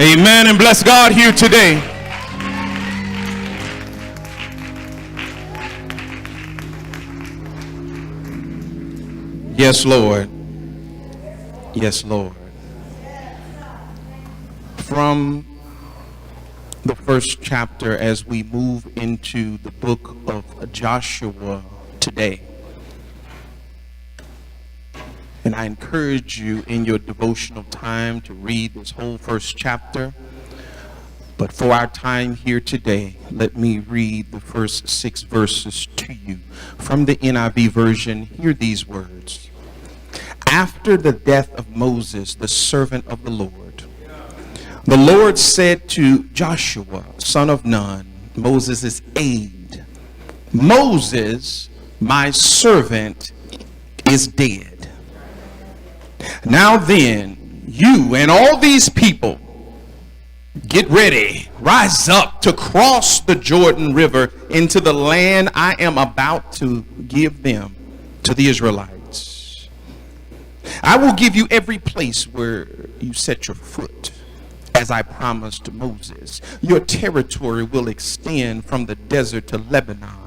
Amen, and bless God here today. Yes, Lord. Yes, Lord. From the first chapter, as we move into the book of Joshua today, and I encourage you in your devotional time to read this whole first chapter. But for our time here today, let me read the first 6 verses to you. From the NIV version, hear these words. After the death of Moses, the servant of the Lord said to Joshua, son of Nun, Moses' aide, Moses, my servant, is dead. Now then, you and all these people, get ready, rise up to cross the Jordan River into the land I am about to give them, to the Israelites. I will give you every place where you set your foot, as I promised Moses. Your territory will extend from the desert to Lebanon,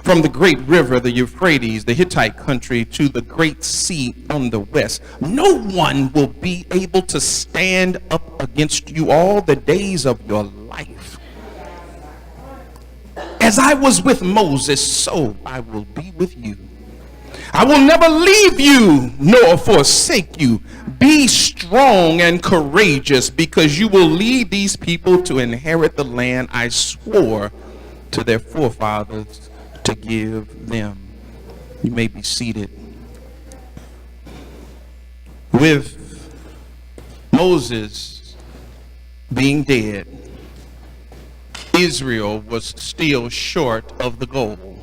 from the great river, the Euphrates, the Hittite country, to the great sea on the west. No one will be able to stand up against you all the days of your life. As I was with Moses, so I will be with you. I will never leave you nor forsake you. Be strong and courageous, because you will lead these people to inherit the land I swore to their forefathers to give them. You may be seated. With Moses being dead, Israel was still short of the goal,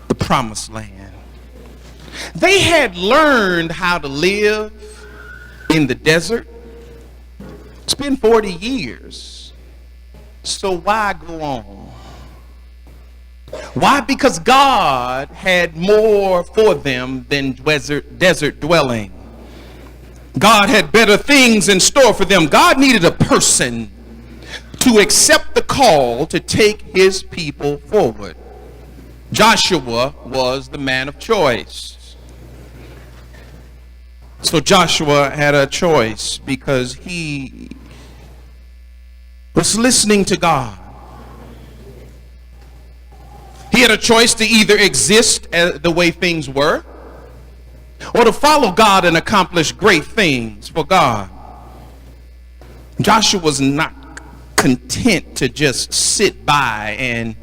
the promised land. They had learned how to live in the desert. It's been 40 years. So why go on? Why? Because God had more for them than desert dwelling. God had better things in store for them. God needed a person to accept the call to take his people forward. Joshua was the man of choice. So Joshua had a choice because he was listening to God. He had a choice to either exist the way things were, or to follow God and accomplish great things for God. Joshua was not content to just sit by and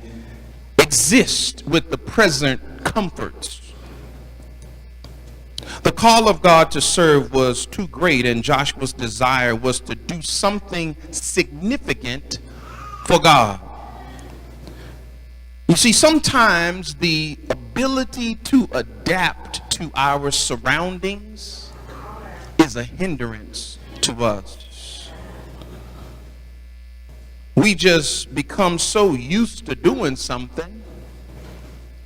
exist with the present comforts. The call of God to serve was too great, and Joshua's desire was to do something significant for God. You see, sometimes the ability to adapt to our surroundings is a hindrance to us. We just become so used to doing something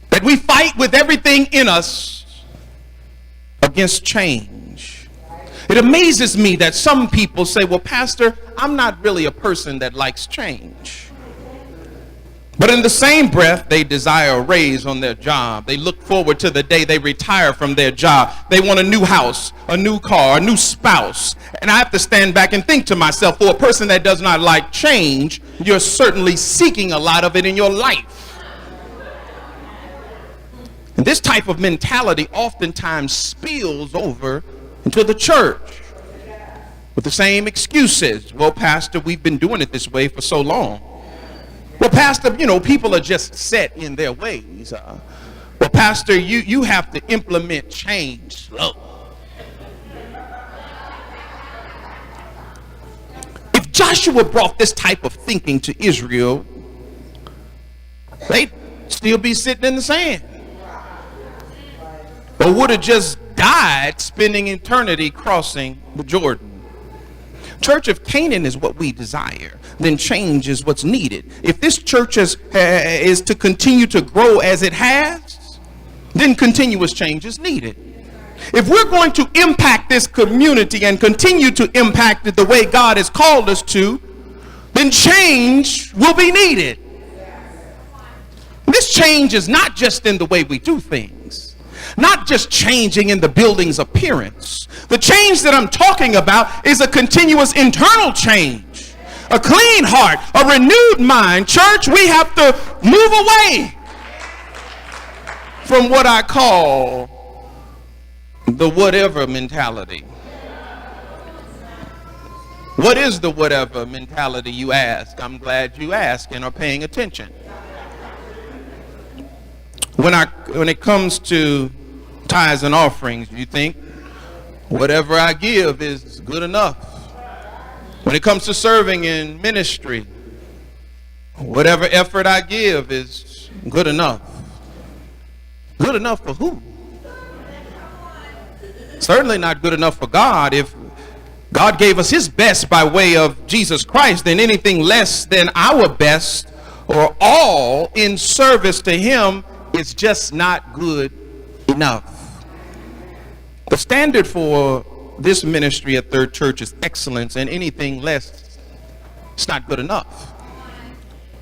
that we fight with everything in us against change. It amazes me that some people say, well, Pastor, I'm not really a person that likes change. But in the same breath, they desire a raise on their job. They look forward to the day they retire from their job. They want a new house, a new car, a new spouse. And I have to stand back and think to myself, for a person that does not like change, you're certainly seeking a lot of it in your life. And this type of mentality oftentimes spills over into the church with the same excuses. Well, Pastor, we've been doing it this way for so long. Well, Pastor, people are just set in their ways. Well, Pastor, you have to implement change slow. If Joshua brought this type of thinking to Israel, they'd still be sitting in the sand. Or would have just died spending eternity crossing the Jordan. Church, if Canaan is what we desire, then change is what's needed. If this church is to continue to grow as it has, then continuous change is needed. If we're going to impact this community and continue to impact it the way God has called us to, then change will be needed. This change is not just in the way we do things, not just changing in the building's appearance. The change that I'm talking about is a continuous internal change, a clean heart, a renewed mind. Church, we have to move away from what I call the whatever mentality. What is the whatever mentality, you ask? I'm glad you ask and are paying attention. When it comes to tithes and offerings, you think whatever I give is good enough. When it comes to serving in ministry, whatever effort I give is good enough. Good enough for who? Certainly not good enough for God. If God gave us his best by way of Jesus Christ, then anything less than our best or all in service to him is just not good enough. The standard for this ministry at Third Church is excellence, and anything less, it's not good enough.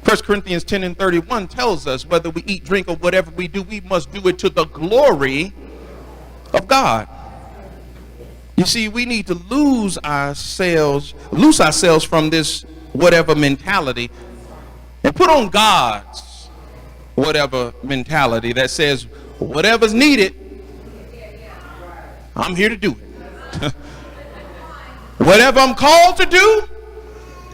1 Corinthians 10 and 31 tells us whether we eat, drink, or whatever we do, we must do it to the glory of God. You see, we need to loose ourselves from this whatever mentality and put on God's whatever mentality that says whatever's needed, I'm here to do it. Whatever I'm called to do,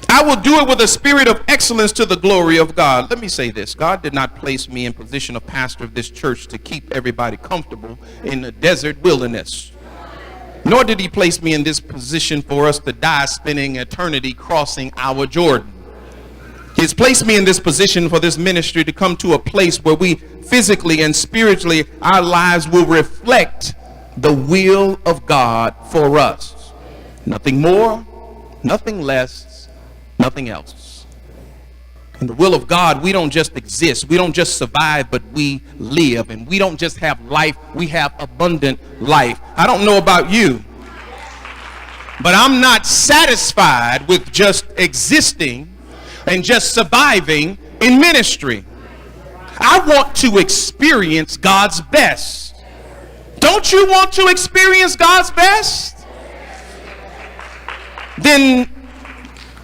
I will do it with a spirit of excellence to the glory of God. Let me say this. God did not place me in position of pastor of this church to keep everybody comfortable in the desert wilderness. Nor did he place me in this position for us to die spending eternity crossing our Jordan. He's placed me in this position for this ministry to come to a place where we physically and spiritually, our lives will reflect the will of God for us. Nothing more, nothing less, nothing else. In the will of God, we don't just exist. We don't just survive, but we live. And we don't just have life, we have abundant life. I don't know about you, but I'm not satisfied with just existing and just surviving in ministry. I want to experience God's best. Don't you want to experience God's best? Then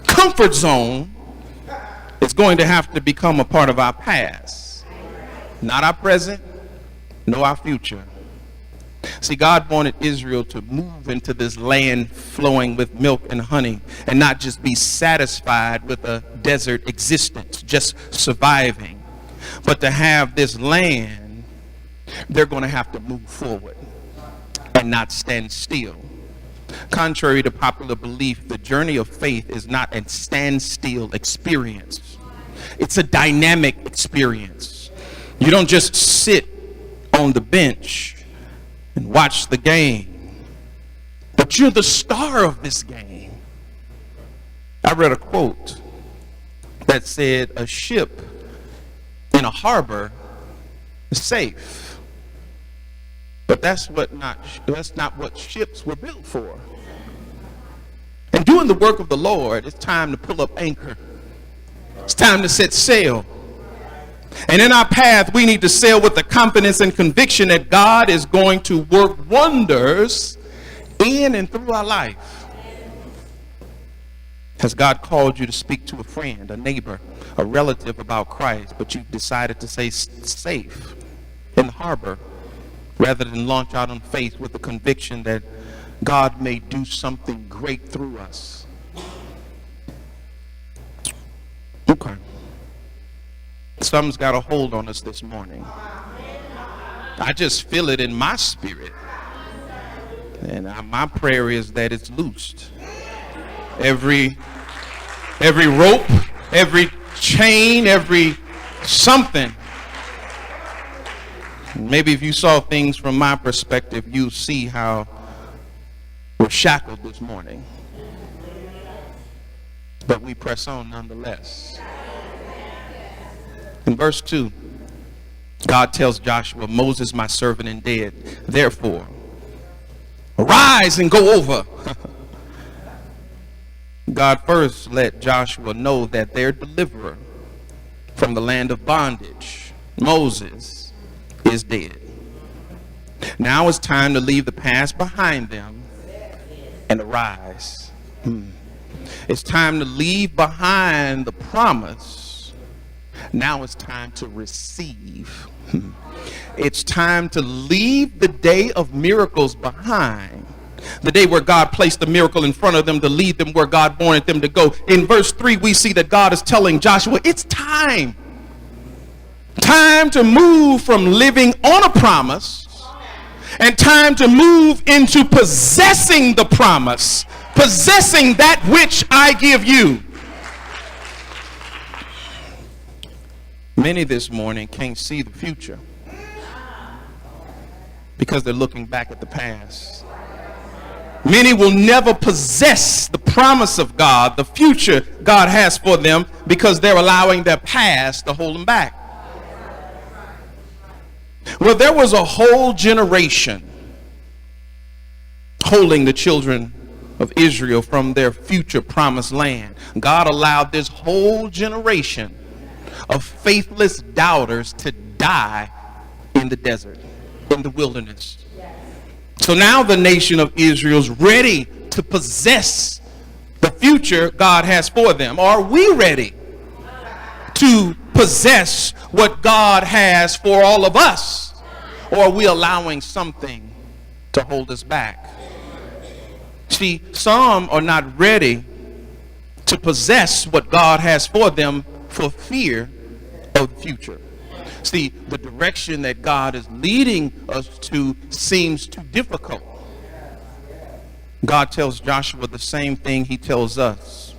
comfort zone is going to have to become a part of our past, not our present, nor our future. See, God wanted Israel to move into this land flowing with milk and honey and not just be satisfied with a desert existence, just surviving, but to have this land. They're going to have to move forward and not stand still. Contrary to popular belief, the journey of faith is not a standstill experience. It's a dynamic experience. You don't just sit on the bench and watch the game, but you're the star of this game. I read a quote that said, a ship in a harbor is safe. But that's not what ships were built for. And doing the work of the Lord, it's time to pull up anchor. It's time to set sail. And in our path, we need to sail with the confidence and conviction that God is going to work wonders in and through our life. Has God called you to speak to a friend, a neighbor, a relative about Christ, but you've decided to stay safe in the harbor rather than launch out on faith with the conviction that God may do something great through us? Okay. Something's got a hold on us this morning. I just feel it in my spirit. And my prayer is that it's loosed. Every rope, every chain, every something. Maybe if you saw things from my perspective, you see how we're shackled this morning. But we press on nonetheless. In verse 2, God tells Joshua, Moses, my servant, is dead. Therefore, Arise and go over. God first let Joshua know that their deliverer from the land of bondage, Moses, is dead. Now it's time to leave the past behind them and arise. It's time to leave behind the promise. Now it's time to receive. It's time to leave the day of miracles behind. The day where God placed a miracle in front of them to lead them where God wanted them to go. In verse 3, we see that God is telling Joshua, it's time. Time to move from living on a promise and time to move into possessing the promise, possessing that which I give you. Many this morning can't see the future because they're looking back at the past. Many will never possess the promise of God, the future God has for them, because they're allowing their past to hold them back. Well, there was a whole generation holding the children of Israel from their future promised land. God allowed this whole generation of faithless doubters to die in the desert, in the wilderness. So now the nation of Israel is ready to possess the future God has for them. Are we ready to possess what God has for all of us? Or are we allowing something to hold us back? See, some are not ready to possess what God has for them for fear of the future. See, the direction that God is leading us to seems too difficult. God tells Joshua the same thing he tells us.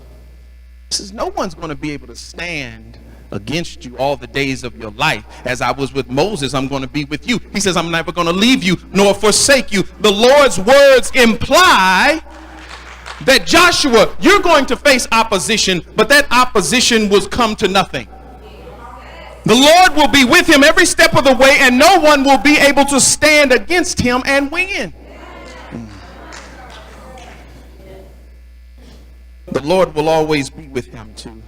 He says, no one's going to be able to stand against you all the days of your life. As I was with Moses, I'm going to be with you. He says, I'm never going to leave you nor forsake you. The Lord's words imply that Joshua, you're going to face opposition, but that opposition will come to nothing. The Lord will be with him every step of the way, and no one will be able to stand against him and win. The Lord will always be with him to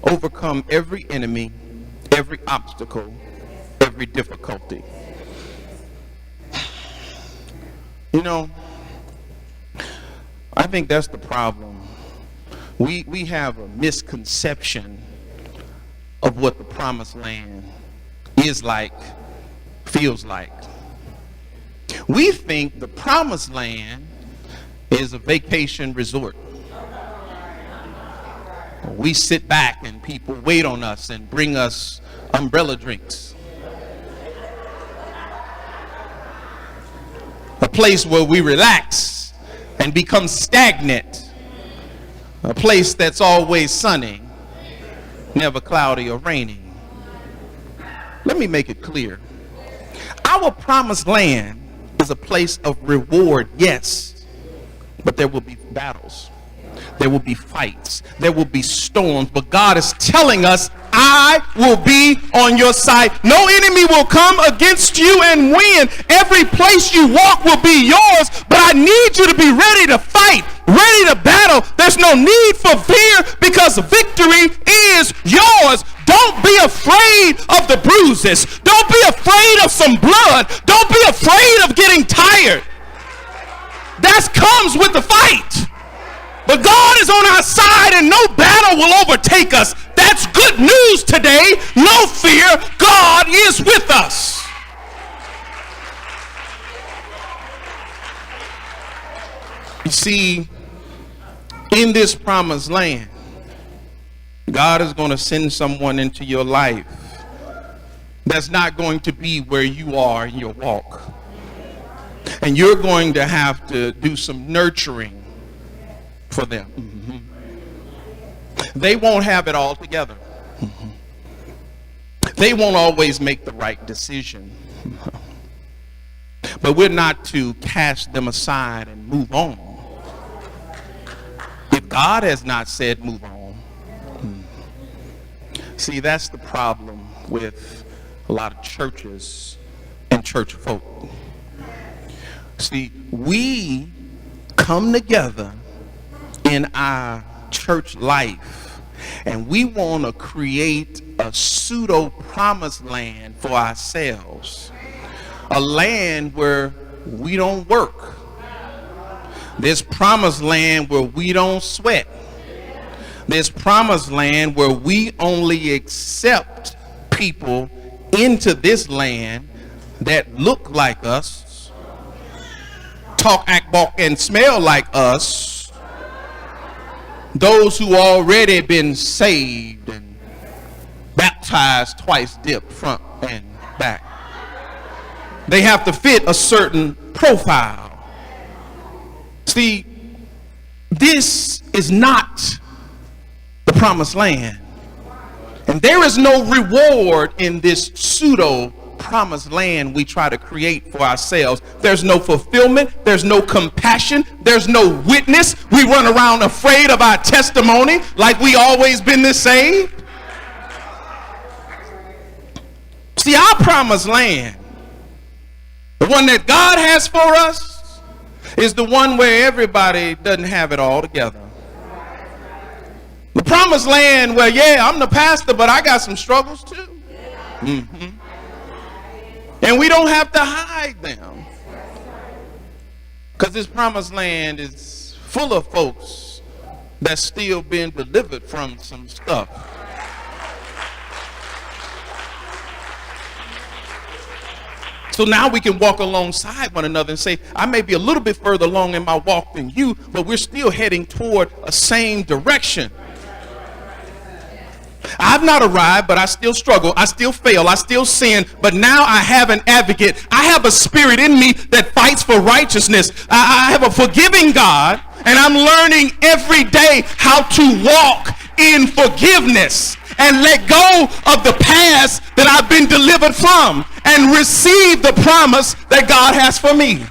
overcome every enemy, every obstacle, every difficulty. You know, I think that's the problem. We have a misconception of what the promised land is like, feels like. We think the promised land is a vacation resort. We sit back and people wait on us and bring us umbrella drinks. A place where we relax and become stagnant. A place that's always sunny, never cloudy or raining. Let me make it clear. Our promised land is a place of reward, yes, but there will be battles. There will be fights. There will be storms. But God is telling us, I will be on your side. No enemy will come against you and win. Every place you walk will be yours. But I need you to be ready to fight, ready to battle. There's no need for fear because victory is yours. Don't be afraid of the bruises. Don't be afraid of some blood. Don't be afraid of getting tired. That comes with the fight. But God is on our side and no battle will overtake us. That's good news today. No fear. God is with us. You see, in this promised land, God is going to send someone into your life that's not going to be where you are in your walk. And you're going to have to do some nurturing for them. They won't have it all together. They won't always make the right decision. But we're not to cast them aside and move on. If God has not said move on. See, that's the problem with a lot of churches and church folk. See, we come together in our church life and we want to create a pseudo promised land for ourselves, a land where we don't work, this promised land where we don't sweat, this promised land where we only accept people into this land that look like us, talk, act, walk, and smell like us, those who already been saved and baptized twice, dipped front and back. They have to fit a certain profile. See, this is not the promised land. And there is no reward in this pseudo promised land we try to create for ourselves. There's no fulfillment. There's no compassion. There's no witness. We run around afraid of our testimony like we always been the same. See, our promised land, the one that God has for us, is the one where everybody doesn't have it all together. The promised land where, yeah, I'm the pastor, but I got some struggles too. And we don't have to hide them. Because this promised land is full of folks that's still being delivered from some stuff. So now we can walk alongside one another and say, I may be a little bit further along in my walk than you, but we're still heading toward a same direction. I've not arrived, but I still struggle. I still fail. I still sin. But now I have an advocate. I have a spirit in me that fights for righteousness. I have a forgiving God, and I'm learning every day how to walk in forgiveness and let go of the past that I've been delivered from and receive the promise that God has for me.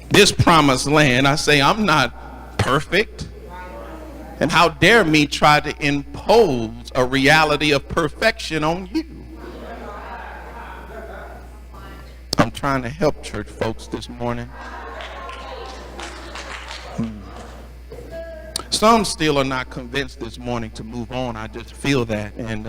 This promised land, I say, I'm not perfect. And how dare me try to impose a reality of perfection on you? I'm trying to help church folks this morning. Some still are not convinced this morning to move on. I just feel that. And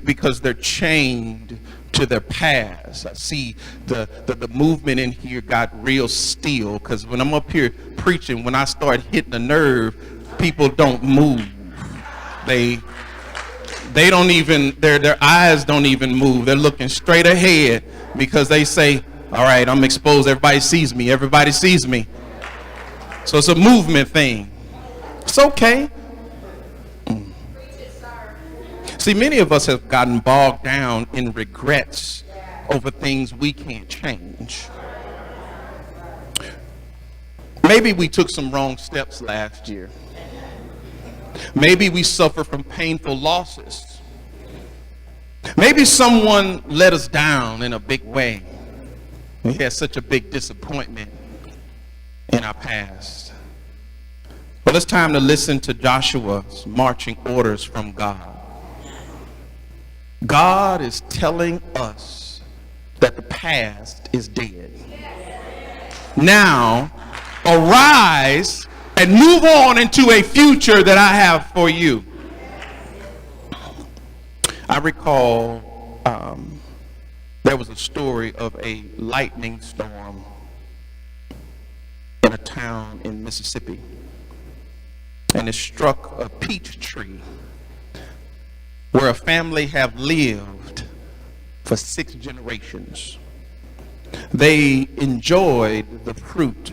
because they're chained to their past. I see the movement in here got real still, because when I'm up here preaching, when I start hitting a nerve, people don't move. They don't even, their eyes don't even move. They're looking straight ahead because they say, all right, I'm exposed. Everybody sees me. Everybody sees me. So it's a movement thing. It's okay. See, many of us have gotten bogged down in regrets over things we can't change. Maybe we took some wrong steps last year. Maybe we suffer from painful losses. Maybe someone let us down in a big way. We had such a big disappointment in our past. Well, it's time to listen to Joshua's marching orders from God. God is telling us that the past is dead. Now, arise and move on into a future that I have for you. I recall there was a story of a lightning storm in a town in Mississippi, and it struck a peach tree where a family have lived for 6 generations. They enjoyed the fruit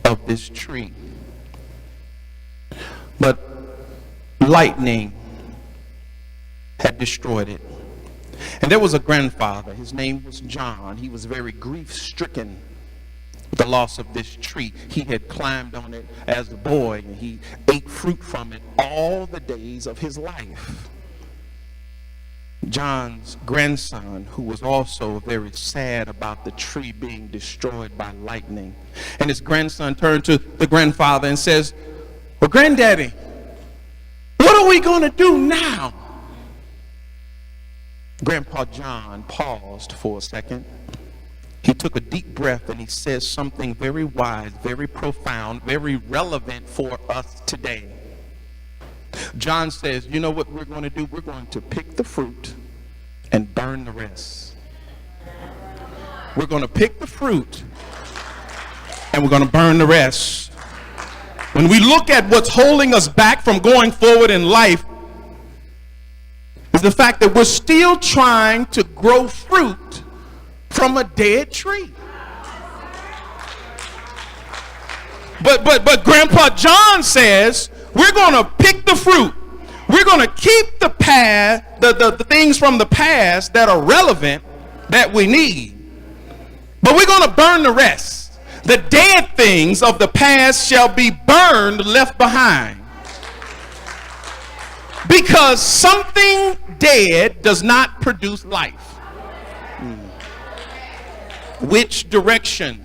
of this tree. But lightning had destroyed it. And there was a grandfather. His name was John. He was very grief-stricken with the loss of this tree. He had climbed on it as a boy, and he ate fruit from it all the days of his life. John's grandson, who was also very sad about the tree being destroyed by lightning. And his grandson turned to the grandfather and says, well, Granddaddy, what are we going to do now? Grandpa John paused for a second, he took a deep breath and he says something very wise, very profound, very relevant for us today. John says, you know what we're going to do? We're going to pick the fruit and burn the rest. We're going to pick the fruit and we're going to burn the rest. When we look at what's holding us back from going forward in life, is the fact that we're still trying to grow fruit from a dead tree. But Grandpa John says we're going to pick the fruit. We're going to keep the past, the things from the past that are relevant that we need. But we're going to burn the rest. The dead things of the past shall be burned, left behind. Because something dead does not produce life. Which direction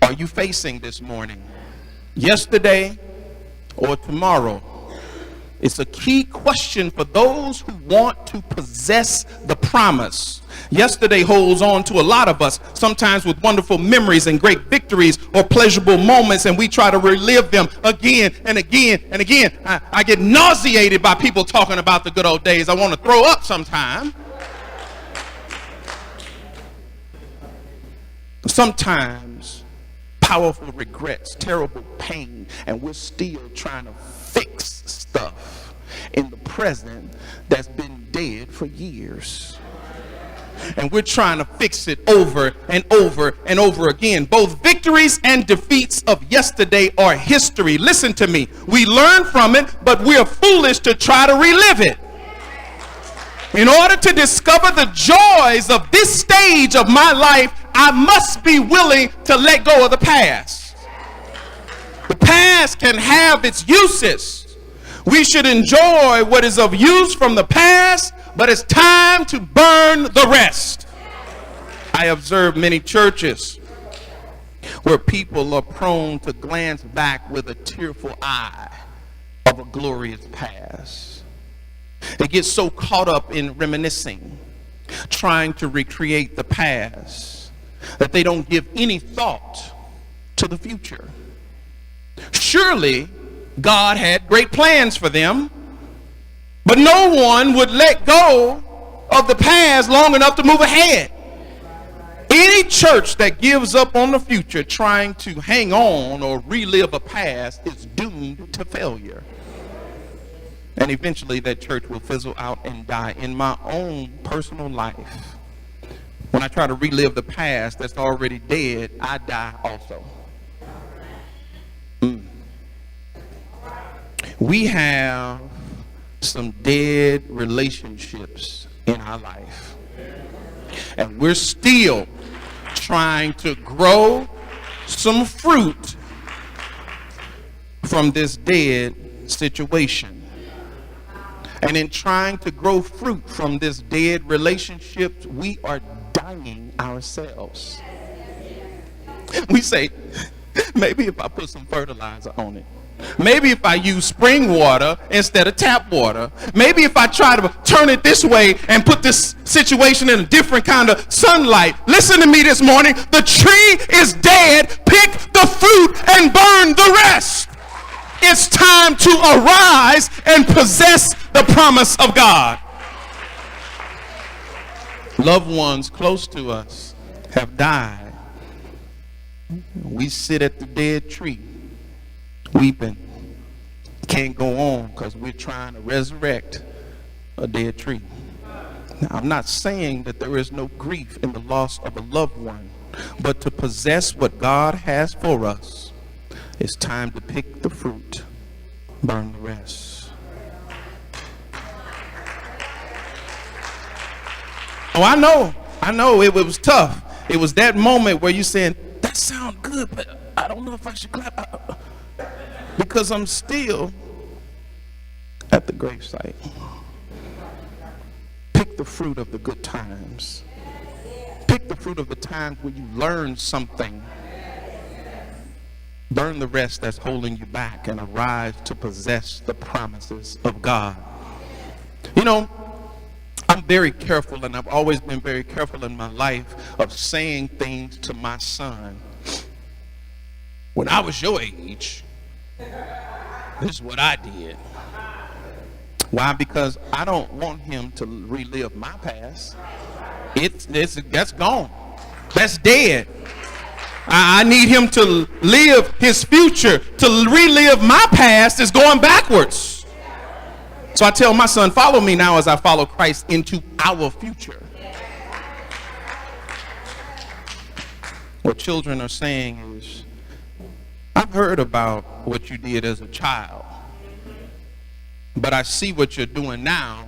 are you facing this morning? Yesterday or tomorrow? It's a key question for those who want to possess the promise. Yesterday holds on to a lot of us, sometimes with wonderful memories and great victories or pleasurable moments, and we try to relive them again and again and again. I get nauseated by people talking about the good old days. I want to throw up sometime. Sometimes powerful regrets, terrible pain, and we're still trying to fix stuff in the present that's been dead for years. And we're trying to fix it over and over and over again. Both victories and defeats of yesterday are history. Listen to me. We learn from it, but we're foolish to try to relive it. In order to discover the joys of this stage of my life, I must be willing to let go of the past. The past can have its uses. We should enjoy what is of use from the past, but it's time to burn the rest. I observe many churches where people are prone to glance back with a tearful eye of a glorious past. They get so caught up in reminiscing, trying to recreate the past, that they don't give any thought to the future. Surely God had great plans for them, but no one would let go of the past long enough to move ahead. Any church that gives up on the future trying to hang on or relive a past is doomed to failure. And eventually that church will fizzle out and die. In my own personal life, when I try to relive the past that's already dead, I die also. We have some dead relationships in our life. And we're still trying to grow some fruit from this dead situation. And in trying to grow fruit from this dead relationship, we are dying ourselves. We say, maybe if I put some fertilizer on it. Maybe if I use spring water instead of tap water. Maybe if I try to turn it this way and put this situation in a different kind of sunlight. Listen to me this morning. The tree is dead. Pick the fruit and burn the rest. It's time to arise and possess the promise of God. Loved ones close to us have died. We sit at the dead tree, weeping. Can't go on because we're trying to resurrect a dead tree. Now, I'm not saying that there is no grief in the loss of a loved one, but to possess what God has for us, it's time to pick the fruit, burn the rest. Oh, I know it was tough. It was that moment where you saying, that sounds good, but I don't know if I should clap. Because I'm still at the gravesite. Pick the fruit of the good times. Pick the fruit of the times where you learn something. Burn the rest that's holding you back and arise to possess the promises of God. You know, I I'm very careful, and I've always been very careful in my life of saying things to my son. When I was your age, this is what I did. Why? Because I don't want him to relive my past. That's gone. That's dead. I need him to live his future. To relive my past is going backwards. So I tell my son, follow me now as I follow Christ into our future. What children are saying is, I've heard about what you did as a child, but I see what you're doing now,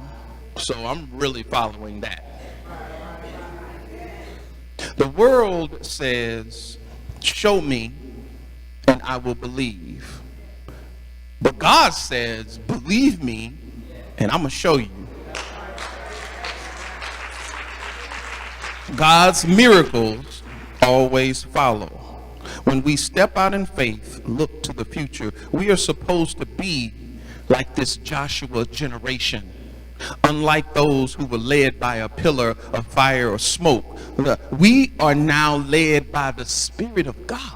so I'm really following that. The world says, show me and I will believe. But God says, believe me and I'm going to show you. God's miracles always follow. When we step out in faith, look to the future, we are supposed to be like this Joshua generation. Unlike those who were led by a pillar of fire or smoke, we are now led by the Spirit of God.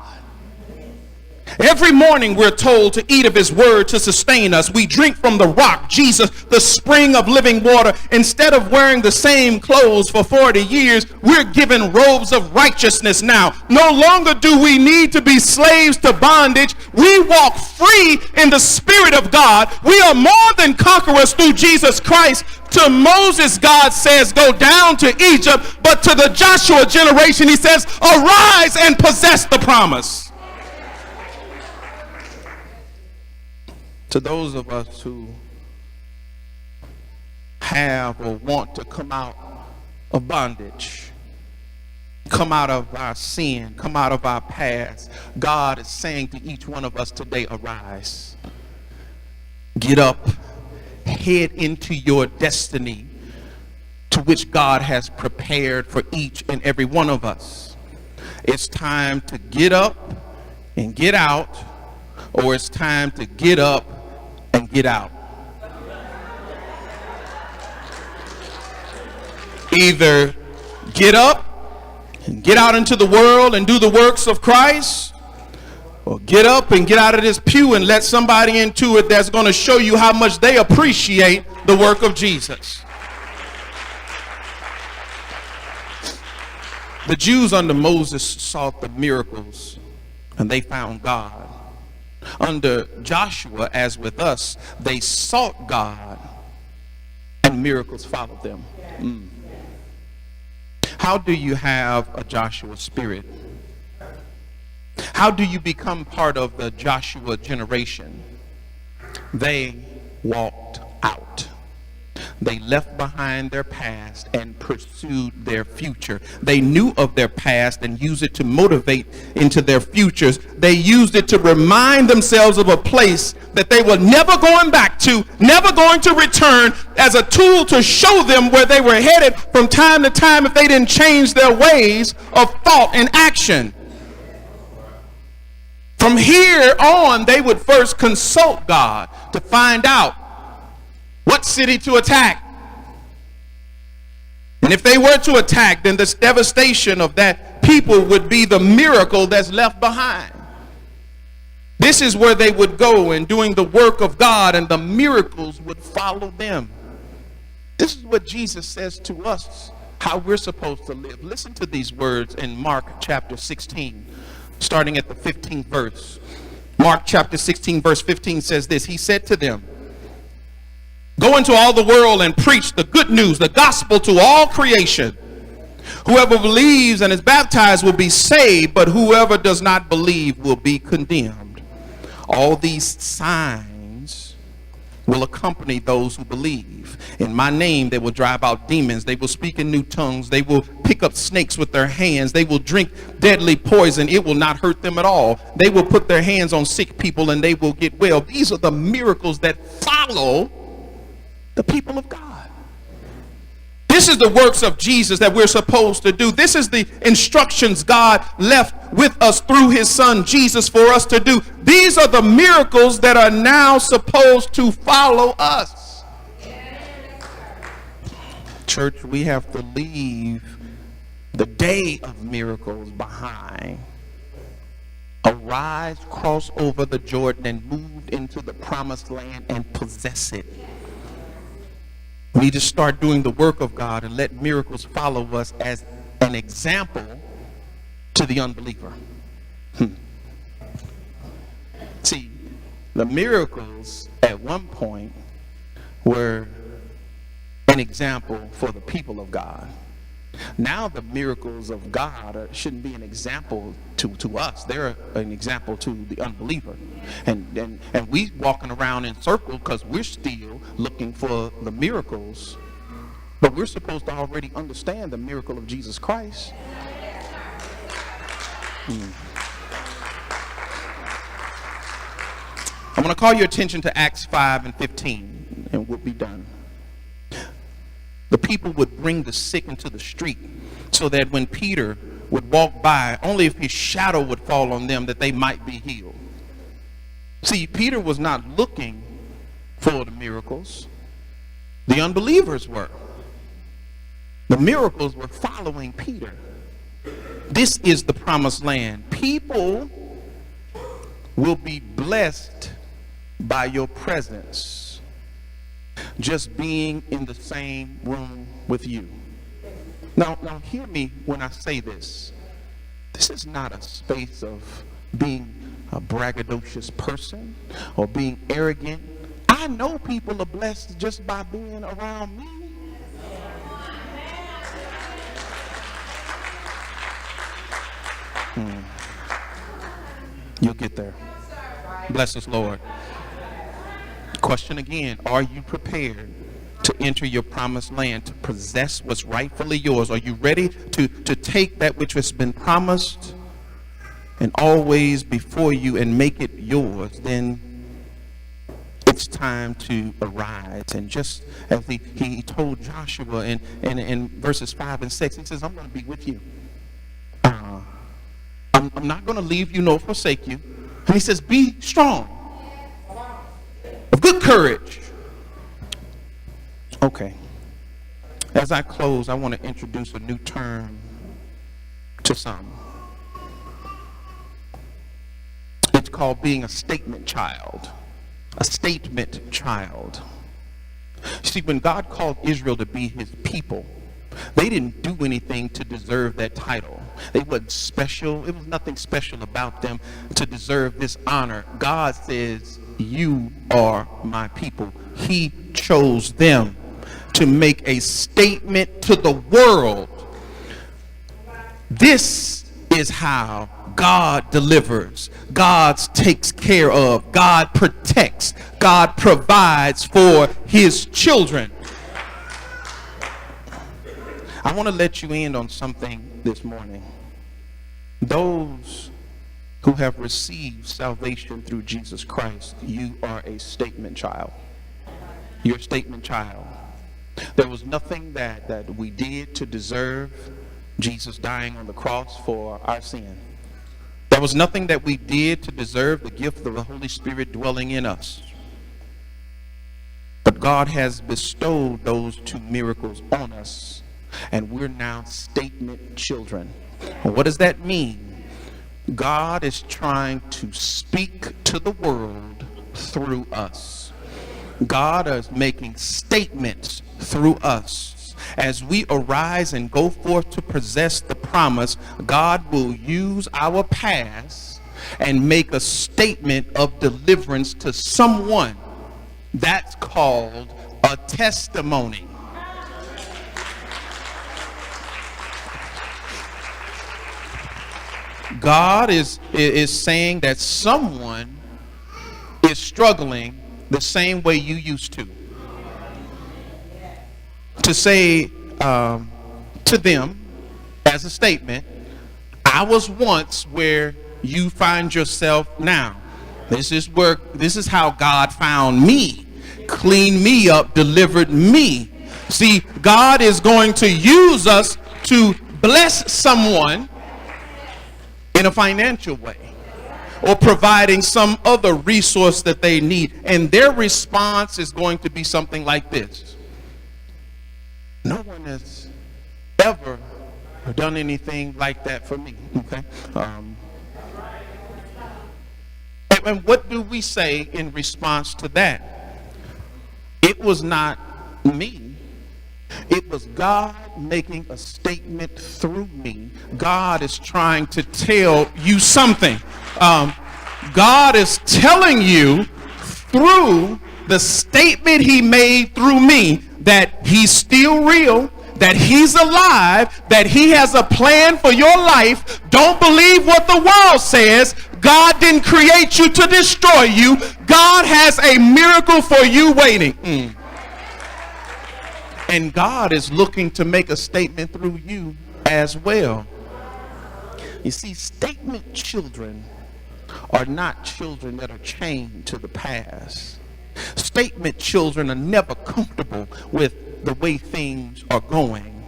Every morning we're told to eat of his word to sustain us. We drink from the rock, Jesus, the spring of living water. Instead of wearing the same clothes for 40 years, we're given robes of righteousness now. No longer do we need to be slaves to bondage. We walk free in the Spirit of God. We are more than conquerors through Jesus Christ. To Moses, God says, go down to Egypt. But to the Joshua generation, he says, arise and possess the promise. To those of us who have or want to come out of bondage, come out of our sin, come out of our past, God is saying to each one of us today, arise. Get up, head into your destiny to which God has prepared for each and every one of us. It's time to get up and get out, or it's time to get up and get out. Either get up and get out into the world and do the works of Christ, or get up and get out of this pew and let somebody into it that's going to show you how much they appreciate the work of Jesus. The Jews under Moses sought the miracles and they found God. Under Joshua, as with us, they sought God and miracles followed them. How do you have a Joshua spirit? How do you become part of the Joshua generation? They walked out. They left behind their past and pursued their future. They knew of their past and used it to motivate into their futures. They used it to remind themselves of a place that they were never going back to, never going to return, as a tool to show them where they were headed from time to time if they didn't change their ways of thought and action. From here on, they would first consult God to find out what city to attack. And if they were to attack, then this devastation of that people would be the miracle that's left behind. This is where they would go in doing the work of God, and the miracles would follow them. This is what Jesus says to us, how we're supposed to live. Listen to these words in Mark chapter 16, starting at the 15th verse. Mark chapter 16 verse 15 says this. He said to them, go into all the world and preach the good news, the gospel to all creation. Whoever believes and is baptized will be saved, but whoever does not believe will be condemned. All these signs will accompany those who believe. In my name, they will drive out demons. They will speak in new tongues. They will pick up snakes with their hands. They will drink deadly poison. It will not hurt them at all. They will put their hands on sick people and they will get well. These are the miracles that follow the people of God. This is the works of Jesus that we're supposed to do. This is the instructions God left with us through his son Jesus for us to do. These are the miracles that are now supposed to follow us. Church, we have to leave the day of miracles behind. Arise, cross over the Jordan, and move into the promised land and possess it. We need to start doing the work of God and let miracles follow us as an example to the unbeliever. See, the miracles at one point were an example for the people of God. Now the miracles of God shouldn't be an example to us. They're an example to the unbeliever. And we walking around in circles because we're still looking for the miracles. But we're supposed to already understand the miracle of Jesus Christ. I'm going to call your attention to Acts 5 and 15, and we'll be done. The people would bring the sick into the street so that when Peter would walk by, only if his shadow would fall on them that they might be healed. See, Peter was not looking for the miracles. The unbelievers were. The miracles were following Peter. This is the promised land. People will be blessed by your presence, just being in the same room with you. Now hear me when I say this. This is not a space of being a braggadocious person or being arrogant. I know people are blessed just by being around me. You'll get there. Bless us, Lord. Question again, are you prepared to enter your promised land, to possess what's rightfully yours? Are you ready to take that which has been promised and always before you and make it yours? Then it's time to arise. And just as he told Joshua in verses 5 and 6, he says, I'm going to be with you. I'm not going to leave you nor forsake you. And he says, be strong, of good courage. Okay. As I close, I want to introduce a new term to some. It's called being a statement child. A statement child. See, when God called Israel to be his people, they didn't do anything to deserve that title. They wasn't special. It was nothing special about them to deserve this honor. God says, you are my people. He chose them to make a statement to the world. This is how God delivers. God takes care of. God protects. God provides for his children. I want to let you in on something this morning. Those who have received salvation through Jesus Christ, you are a statement child. You're a statement child. There was nothing that we did to deserve Jesus dying on the cross for our sin. There was nothing that we did to deserve the gift of the Holy Spirit dwelling in us. But God has bestowed those two miracles on us. And we're now statement children. And what does that mean? God is trying to speak to the world through us. God is making statements through us. As we arise and go forth to possess the promise, God will use our past and make a statement of deliverance to someone. That's called a testimony. God is saying that someone is struggling the same way you used to. To say to them as a statement, I was once where you find yourself now. This is how God found me, cleaned me up, delivered me. See, God is going to use us to bless someone in a financial way, or providing some other resource that they need. And their response is going to be something like this. No one has ever done anything like that for me. Okay. And what do we say in response to that? It was not me. It was God making a statement through me. God is trying to tell you something. God is telling you through the statement he made through me that he's still real, that he's alive, that he has a plan for your life. Don't believe what the world says. God didn't create you to destroy you. God has a miracle for you waiting. And God is looking to make a statement through you as well. You see, statement children are not children that are chained to the past. Statement children are never comfortable with the way things are going.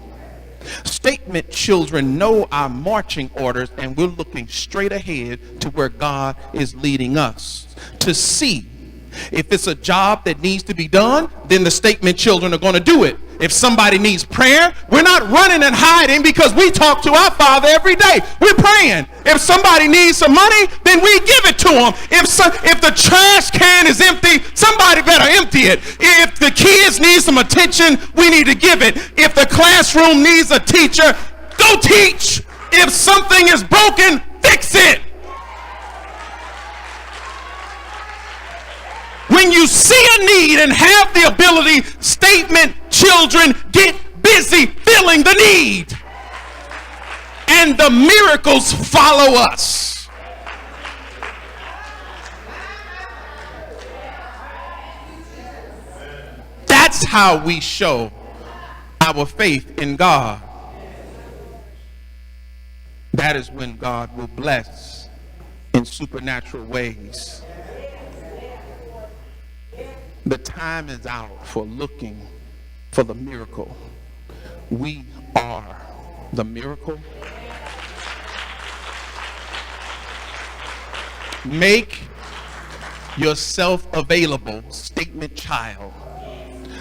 Statement children know our marching orders, and we're looking straight ahead to where God is leading us to see. If it's a job that needs to be done, then the statement children are going to do it. If somebody needs prayer, we're not running and hiding because we talk to our Father every day. We're praying. If somebody needs some money, then we give it to them. If the trash can is empty, somebody better empty it. If the kids need some attention, we need to give it. If the classroom needs a teacher, go teach. If something is broken, fix it. When you see a need and have the ability, statement children get busy filling the need. And the miracles follow us. That's how we show our faith in God. That is when God will bless in supernatural ways. The time is out for looking for the miracle. We are the miracle. Make yourself available, statement child,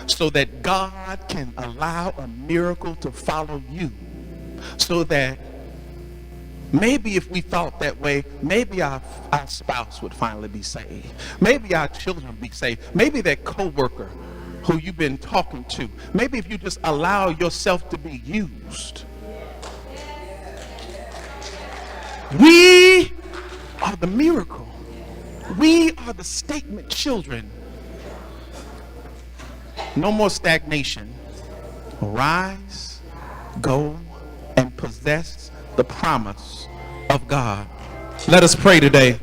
so that God can allow a miracle to follow you, so that maybe if we thought that way, maybe our spouse would finally be saved. Maybe our children would be saved. Maybe that coworker who you've been talking to. Maybe if you just allow yourself to be used. We are the miracle. We are the statement children. No more stagnation. Arise, go, and possess the promise of God. Let us pray today.